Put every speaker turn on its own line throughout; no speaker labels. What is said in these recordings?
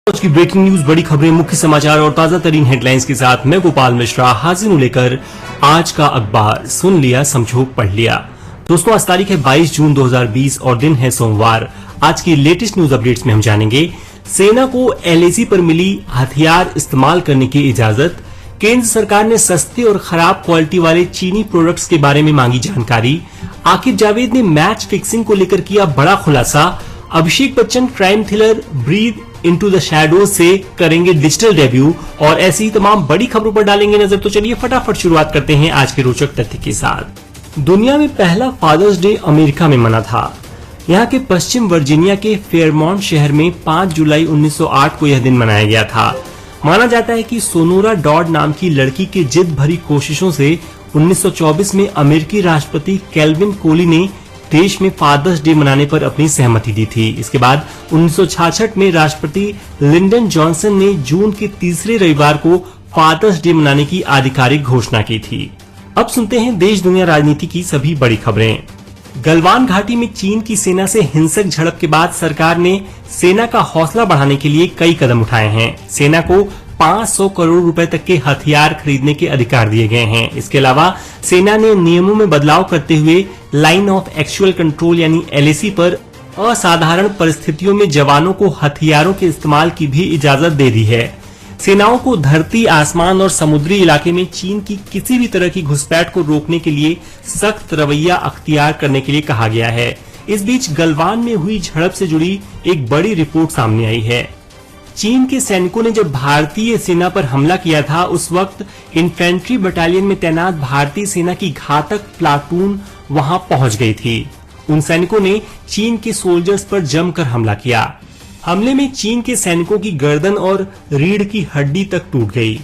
आज की breaking news, बड़ी खबरें, मुख्य समाचार और ताजा तरीन हेडलाइंस के साथ मैं गोपाल मिश्रा हाजिर हूं लेकर आज का अखबार। सुन लिया, समझो, पढ़ लिया। दोस्तों, आज तारीख है 22 जून 2020 और दिन है सोमवार। आज की लेटेस्ट न्यूज अपडेट्स में हम जानेंगे सेना को एलएसी पर मिली हथियार इस्तेमाल करने की इजाजत, केंद्र सरकार ने सस्ते और खराब क्वालिटी वाले चीनी प्रोडक्ट्स के बारे में मांगी जानकारी, आकिब जावेद ने मैच फिक्सिंग को लेकर किया बड़ा खुलासा, Abhishek Bachchan crime thriller breathe into the shadows से करेंगे डिजिटल डेब्यू और ऐसी ही तमाम बड़ी खबरों पर डालेंगे नजर। तो चलिए फटाफट शुरुआत करते हैं आज के रोचक तथ्य के साथ। दुनिया में पहला फादर्स डे अमेरिका में मना था। यहाँ के पश्चिम वर्जीनिया के फेयरमाउंट शहर में 5 जुलाई 1908 को यह दिन मनाया गया था। माना जाता है कि सोनोरा डॉड नाम की लड़की के जिद भरी कोशिशों से 1924 में अमेरिकी राष्ट्रपति केल्विन कोली ने देश में फादर्स डे मनाने पर अपनी सहमति दी थी। इसके बाद 1966 में राष्ट्रपति लिंडन जॉनसन ने जून के तीसरे रविवार को फादर्स डे मनाने की आधिकारिक घोषणा की थी। अब सुनते हैं देश दुनिया राजनीति की सभी बड़ी खबरें। गलवान घाटी में चीन की सेना से हिंसक झड़प के बाद सरकार ने सेना का हौसला बढ़ाने के लिए कई कदम उठाए हैं। सेना को 500 करोड़ रुपए तक के हथियार खरीदने के अधिकार दिए गए हैं। इसके अलावा सेना ने नियमों में बदलाव करते हुए लाइन ऑफ एक्चुअल कंट्रोल यानी एलएसी पर असाधारण परिस्थितियों में जवानों को हथियारों के इस्तेमाल की भी इजाजत दे दी है। सेनाओं को धरती, आसमान और समुद्री इलाके में चीन की किसी भी तरह की घुसपैठ को रोकने के लिए सख्त रवैया अख्तियार करने के लिए कहा गया है। इस बीच गलवान में हुई झड़प से जुड़ी एक बड़ी रिपोर्ट सामने आई है। चीन के सैनिकों ने जब भारतीय सेना पर हमला किया था, उस वक्त इन्फेंट्री बटालियन में तैनात भारतीय सेना की घातक प्लाटून वहां पहुंच गई थी। उन सैनिकों ने चीन के सोल्जर्स पर जमकर हमला किया। हमले में चीन के सैनिकों की गर्दन और रीढ़ की हड्डी तक टूट गई।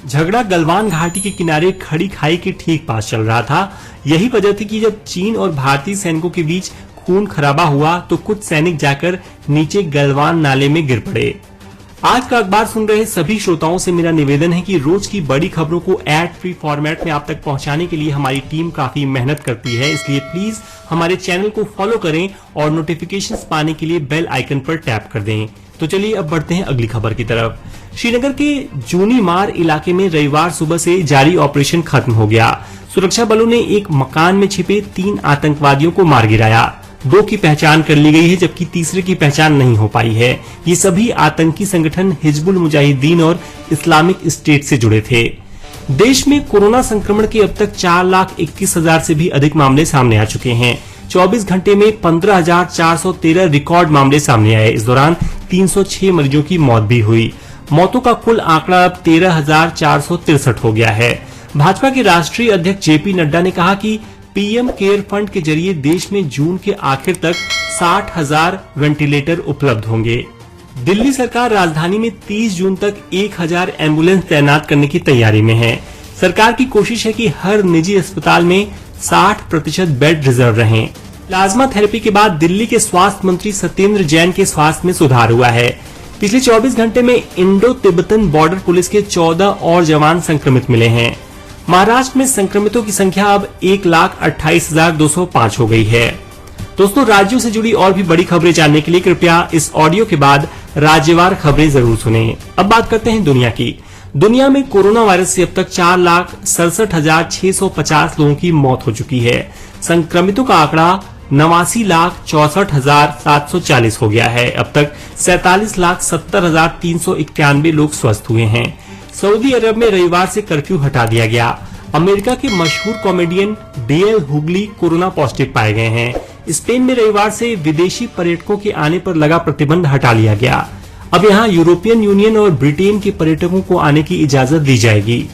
झगड़ा गलवान घाटी के किनारे खड़ी खाई के ठीक पास चल रहा था। यही वजह थी कि जब चीन और भारतीय सैनिकों के बीच खून खराबा हुआ तो कुछ सैनिक जाकर नीचे गलवान नाले में गिर पड़े। आज का अखबार सुन रहे सभी श्रोताओं से मेरा निवेदन है कि रोज की बड़ी खबरों को एड फ्री फॉर्मेट में आप तक पहुंचाने के लिए हमारी टीम काफी मेहनत करती है। इसलिए प्लीज हमारे चैनल को फॉलो करें और नोटिफिकेशंस पाने के लिए बेल आइकन पर टैप कर दें। तो चलिए अब बढ़ते हैं अगली खबर की तरफ। श्रीनगर के जूनीमार इलाके में रविवार सुबह से जारी ऑपरेशन खत्म हो गया। सुरक्षा बलों ने एक मकान में छिपे 3 आतंकवादियों को मार गिराया। 2 की पहचान कर ली गई है जबकि तीसरे की पहचान नहीं हो पाई है। ये सभी आतंकी संगठन हिजबुल मुजाहिदीन और इस्लामिक स्टेट से जुड़े थे। देश में कोरोना संक्रमण के अब तक 4,21,000 से भी अधिक मामले सामने आ चुके हैं। 24 घंटे में 15,413 रिकॉर्ड मामले सामने आए। इस दौरान 306 मरीजों की मौत भी हुई। मौतों का कुल आंकड़ा अब 13,463 हो गया है। भाजपा के राष्ट्रीय अध्यक्ष जेपी नड्डा ने कहा कि पीएम केयर फंड के जरिए देश में जून के आखिर तक 60,000 वेंटिलेटर उपलब्ध होंगे। दिल्ली सरकार राजधानी में 30 जून तक 1,000 एम्बुलेंस तैनात करने की तैयारी में है। सरकार की कोशिश है कि हर निजी अस्पताल में 60% बेड रिजर्व रहें। प्लाज्मा थेरेपी के बाद दिल्ली के स्वास्थ्य मंत्री सत्येंद्र जैन के स्वास्थ्य में सुधार हुआ है। पिछले 24 घंटे में इंडो तिब्बतन बॉर्डर पुलिस के 14 और जवान संक्रमित मिले हैं। महाराष्ट्र में संक्रमितों की संख्या अब 1,28,205 हो गई है। दोस्तों, राज्यों से जुड़ी और भी बड़ी खबरें जानने के लिए कृपया इस ऑडियो के बाद राज्यवार खबरें जरूर सुनें। अब बात करते हैं दुनिया की। दुनिया में कोरोना वायरस से अब तक 4,67,650 लोगों की मौत हो चुकी है। संक्रमितों का आंकड़ा 89,64,740 हो गया है। अब तक 47,70,391 लोग स्वस्थ हुए हैं। सऊदी अरब में रविवार से कर्फ्यू हटा दिया गया। अमेरिका के मशहूर comedian DL Hughley corona positive पाए गए हैं। स्पेन में रविवार से विदेशी पर्यटकों के आने पर लगा प्रतिबंध हटा लिया गया। अब यहां यूरोपियन यूनियन और ब्रिटेन के पर्यटकों को आने की इजाजत दी जाएगी।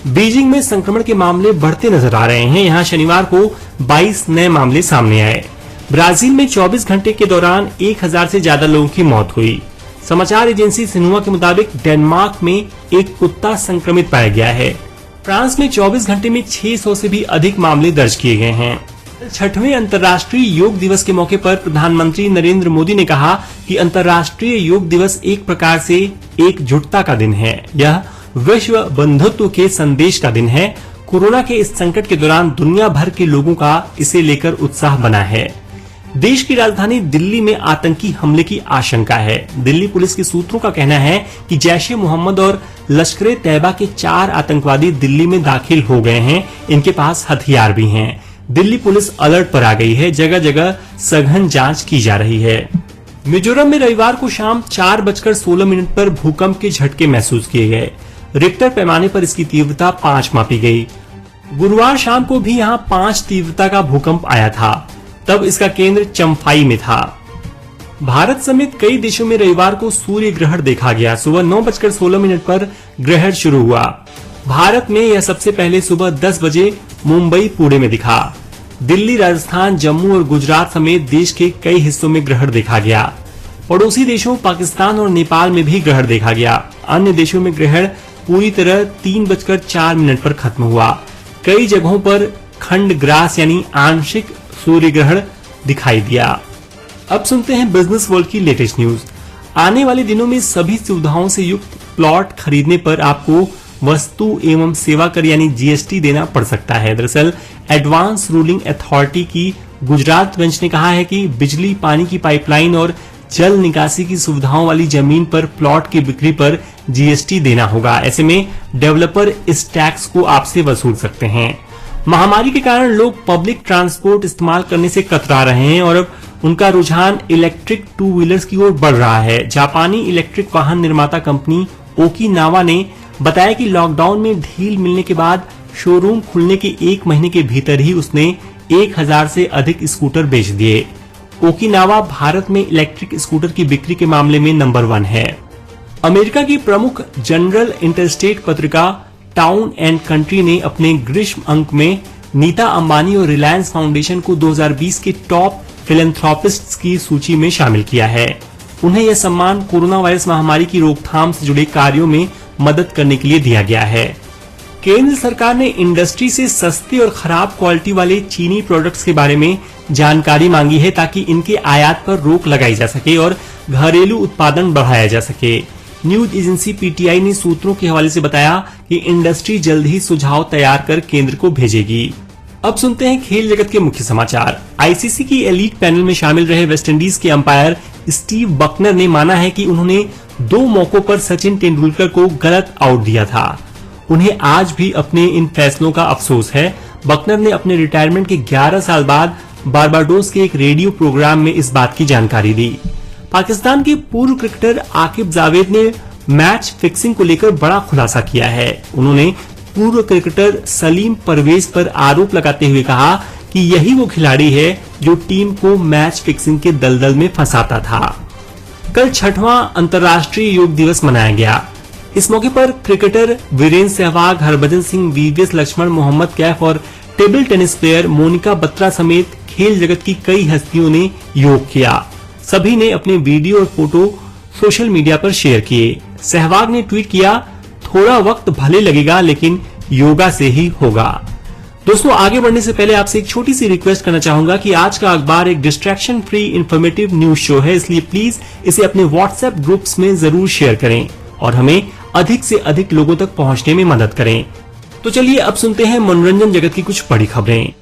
बीजिंग में संक्रमण के मामले बढ़ते नजर आ रहे हैं। यहां शनिवार को 22 नए मामले सामने आए। ब्राजील में 24 घंटे के दौरान 1,000 से ज्यादा लोगों की मौत हुई। समाचार एजेंसी सिन्हुआ के मुताबिक डेनमार्क में एक कुत्ता संक्रमित पाया गया है। फ्रांस में 24 घंटे में 600 से भी अधिक मामले दर्ज किए गए हैं। 6वें अंतर्राष्ट्रीय योग दिवस के मौके पर प्रधानमंत्री नरेंद्र मोदी ने कहा कि अंतर्राष्ट्रीय योग दिवस एक प्रकार से एकजुटता का दिन है। यह विश्व बंधुत्व के संदेश का दिन है। कोरोना के इस संकट के दौरान दुनिया भर के लोगों का इसे लेकर उत्साह बना है। देश की राजधानी दिल्ली में आतंकी हमले की आशंका है। दिल्ली पुलिस के सूत्रों का कहना है कि जैश-ए-मोहम्मद और लश्कर-ए-तैयबा के 4 आतंकवादी दिल्ली में दाखिल हो गए हैं। इनके पास हथियार भी हैं। दिल्ली पुलिस अलर्ट पर आ गई है। जगह जगह सघन जांच की जा रही है। मिजोरम में रविवार को शाम 4:16 पर भूकंप के झटके महसूस किए गए। रिक्टर पैमाने पर इसकी तीव्रता 5 मापी गई। गुरुवार शाम को भी यहां 5 तीव्रता का भूकंप आया था। तब इसका केंद्र चम्फाई में था। भारत समेत कई देशों में रविवार को सूर्य ग्रहण देखा गया। सुबह 9:16 पर ग्रहण शुरू हुआ। भारत में यह सबसे पहले सुबह 10 बजे मुंबई पुणे में दिखा। दिल्ली, राजस्थान, जम्मू और गुजरात समेत देश के कई हिस्सों में ग्रहण देखा गया। पड़ोसी देशों पाकिस्तान और नेपाल में भी ग्रहण देखा गया। अन्य देशों में ग्रहण पूरी तरह 3:04 पर खत्म हुआ। कई जगहों पर खंड ग्रास यानी आंशिक सूर्य ग्रहण दिखाई दिया। अब सुनते हैं बिजनेस वर्ल्ड की लेटेस्ट न्यूज। आने वाले दिनों में सभी सुविधाओं से युक्त प्लॉट खरीदने पर आपको वस्तु एवं सेवा कर यानी जीएसटी देना पड़ सकता है। दरअसल एडवांस रूलिंग अथॉरिटी की गुजरात बेंच ने कहा है कि बिजली, पानी की पाइपलाइन और जल निकासी की सुविधाओं वाली जमीन पर प्लॉट की बिक्री पर जीएसटी देना होगा। ऐसे में डेवलपर इस टैक्स को आपसे वसूल सकते हैं। महामारी के कारण लोग पब्लिक ट्रांसपोर्ट इस्तेमाल करने से कतरा रहे हैं और अब उनका रुझान इलेक्ट्रिक 2 व्हीलर्स की ओर बढ़ रहा है। जापानी इलेक्ट्रिक वाहन निर्माता कंपनी ओकिनावा ने बताया कि लॉकडाउन में ढील मिलने के बाद शोरूम खुलने के 1 महीने के भीतर ही उसने 1000 से अधिक स्कूटर बेच दिए। ओकिनावा भारत में इलेक्ट्रिक स्कूटर की बिक्री के मामले में नंबर 1 है। अमेरिका की प्रमुख जनरल इंटरस्टेट पत्रिका टाउन एंड कंट्री ने अपने ग्रीष्म अंक में नीता अंबानी और रिलायंस फाउंडेशन को 2020 के टॉप फिलैंथ्रोपिस्ट्स की सूची में शामिल किया है। उन्हें यह सम्मान कोरोना वायरस महामारी की रोकथाम से जुड़े कार्यों में मदद करने के लिए दिया गया है। केंद्र सरकार ने इंडस्ट्री से सस्ते और खराब क्वालिटी वाले चीनी प्रोडक्ट्स के बारे में जानकारी मांगी है ताकि इनके आयात पर रोक लगाई जा सके और घरेलू उत्पादन बढ़ाया जा सके। न्यूज एजेंसी पीटीआई ने सूत्रों के हवाले से बताया कि इंडस्ट्री जल्द ही सुझाव तैयार कर केंद्र को भेजेगी। अब सुनते हैं खेल जगत के मुख्य समाचार। आईसीसी की एलीट पैनल में शामिल रहे वेस्टइंडीज के अंपायर स्टीव बकनर ने माना है कि उन्होंने 2 मौकों पर सचिन तेंदुलकर को गलत आउट दिया था। उन्हें आज भी अपने इन फैसलों का अफसोस है। बकनर ने अपने रिटायरमेंट के 11 साल बाद बारबाडोस के एक रेडियो प्रोग्राम में इस बात की जानकारी दी। पाकिस्तान के पूर्व क्रिकेटर आकिब जावेद ने मैच फिक्सिंग को लेकर बड़ा खुलासा किया है। उन्होंने पूर्व क्रिकेटर सलीम परवेज पर आरोप लगाते हुए कहा कि यही वो खिलाड़ी है जो टीम को मैच फिक्सिंग के दलदल में फंसाता था। कल 6वां अंतर्राष्ट्रीय योग दिवस मनाया गया। इस मौके पर क्रिकेटर वीरेंद्र सहवाग, हरभजन सिंह, वीवीएस लक्ष्मण, मोहम्मद कैफ और table tennis player Monika Batra समेत खेल जगत की कई हस्तियों ने योग किया। सभी ने अपने वीडियो और फोटो सोशल मीडिया पर शेयर किए। सहवाग ने ट्वीट किया, थोड़ा वक्त भले लगेगा लेकिन योगा से ही होगा। दोस्तों, आगे बढ़ने से पहले आपसे एक छोटी सी रिक्वेस्ट करना चाहूंगा कि आज का अखबार एक distraction free informative news show है, इसलिए प्लीज इसे अपने व्हाट्सएप ग्रुप्स में जरूर शेयर करें और हमें अधिक से अधिक लोगों तक पहुंचने में मदद करें। तो चलिए अब सुनते हैं मनोरंजन जगत की कुछ बड़ी खबरें।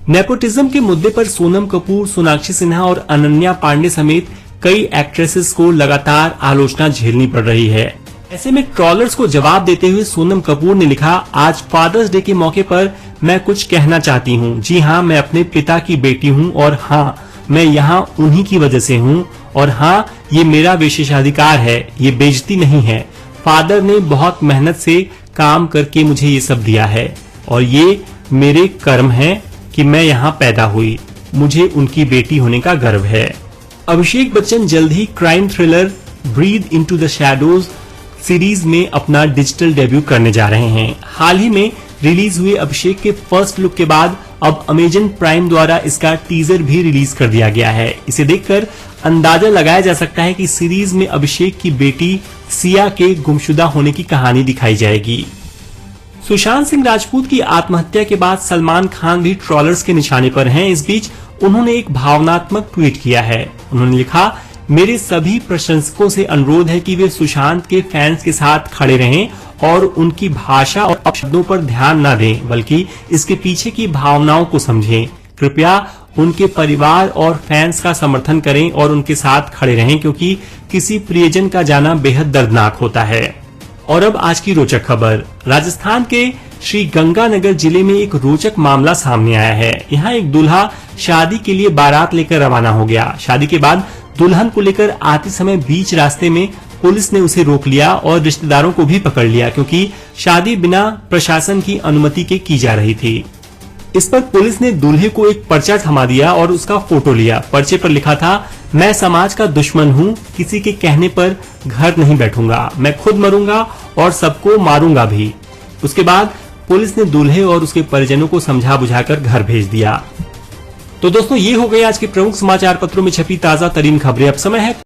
नेपोटिज्म के मुद्दे पर सोनम कपूर, सोनाक्षी सिन्हा और अनन्या पांडे समेत कई एक्ट्रेसेस को लगातार आलोचना झेलनी पड़ रही है। ऐसे में ट्रॉलर्स को जवाब देते हुए सोनम कपूर ने लिखा, आज फादर्स डे के मौके पर मैं कुछ कहना चाहती हूँ। जी हाँ, मैं अपने पिता की बेटी हूँ और हाँ, मैं यहाँ उन्हीं की वजह से हूँ और हाँ, ये मेरा विशेषाधिकार है, ये बेइज्जती नहीं है। फादर ने बहुत मेहनत से काम करके मुझे ये सब दिया है और ये मेरे कर्म है कि मैं यहाँ पैदा हुई। मुझे उनकी बेटी होने का गर्व है। अभिषेक बच्चन जल्द ही crime thriller breathe into the shadows series में अपना डिजिटल डेब्यू करने जा रहे हैं। हाल ही में रिलीज हुए अभिषेक के फर्स्ट लुक के बाद अब अमेजन प्राइम द्वारा इसका टीजर भी रिलीज कर दिया गया है। इसे देखकर अंदाजा लगाया जा सकता है कि सीरीज में अभिषेक की बेटी सिया के गुमशुदा होने की कहानी दिखाई जाएगी। सुशांत सिंह राजपूत की आत्महत्या के बाद सलमान खान भी ट्रॉलर्स के निशाने पर हैं। इस बीच उन्होंने एक भावनात्मक ट्वीट किया है। उन्होंने लिखा, मेरे सभी प्रशंसकों से अनुरोध है कि वे सुशांत के फैंस के साथ खड़े रहें और उनकी भाषा और शब्दों पर ध्यान न दें, बल्कि इसके पीछे की भावनाओं को समझें। कृपया उनके परिवार और फैंस का समर्थन करें और उनके साथ खड़े रहें, क्योंकि किसी प्रियजन का जाना बेहद दर्दनाक होता है। और अब आज की रोचक खबर। राजस्थान के श्री गंगानगर जिले में एक रोचक मामला सामने आया है। यहाँ एक दूल्हा शादी के लिए बारात लेकर रवाना हो गया। शादी के बाद दुल्हन को लेकर आते समय बीच रास्ते में पुलिस ने उसे रोक लिया और रिश्तेदारों को भी पकड़ लिया, क्योंकि शादी बिना प्रशासन की अनुमति के की जा रही थी। इस पर पुलिस ने दूल्हे को एक पर्चा थमा दिया और उसका फोटो लिया। पर्चे पर लिखा था, मैं समाज का दुश्मन हूँ, किसी के कहने पर घर नहीं बैठूंगा, मैं खुद मरूंगा और सबको मारूंगा भी। उसके बाद पुलिस ने दूल्हे और उसके परिजनों को समझा बुझाकर घर भेज दिया। तो दोस्तों, ये हो गई आज के प्रमुख समाचार पत्रों में छपी ताजा तरीन खबरें। अब समय है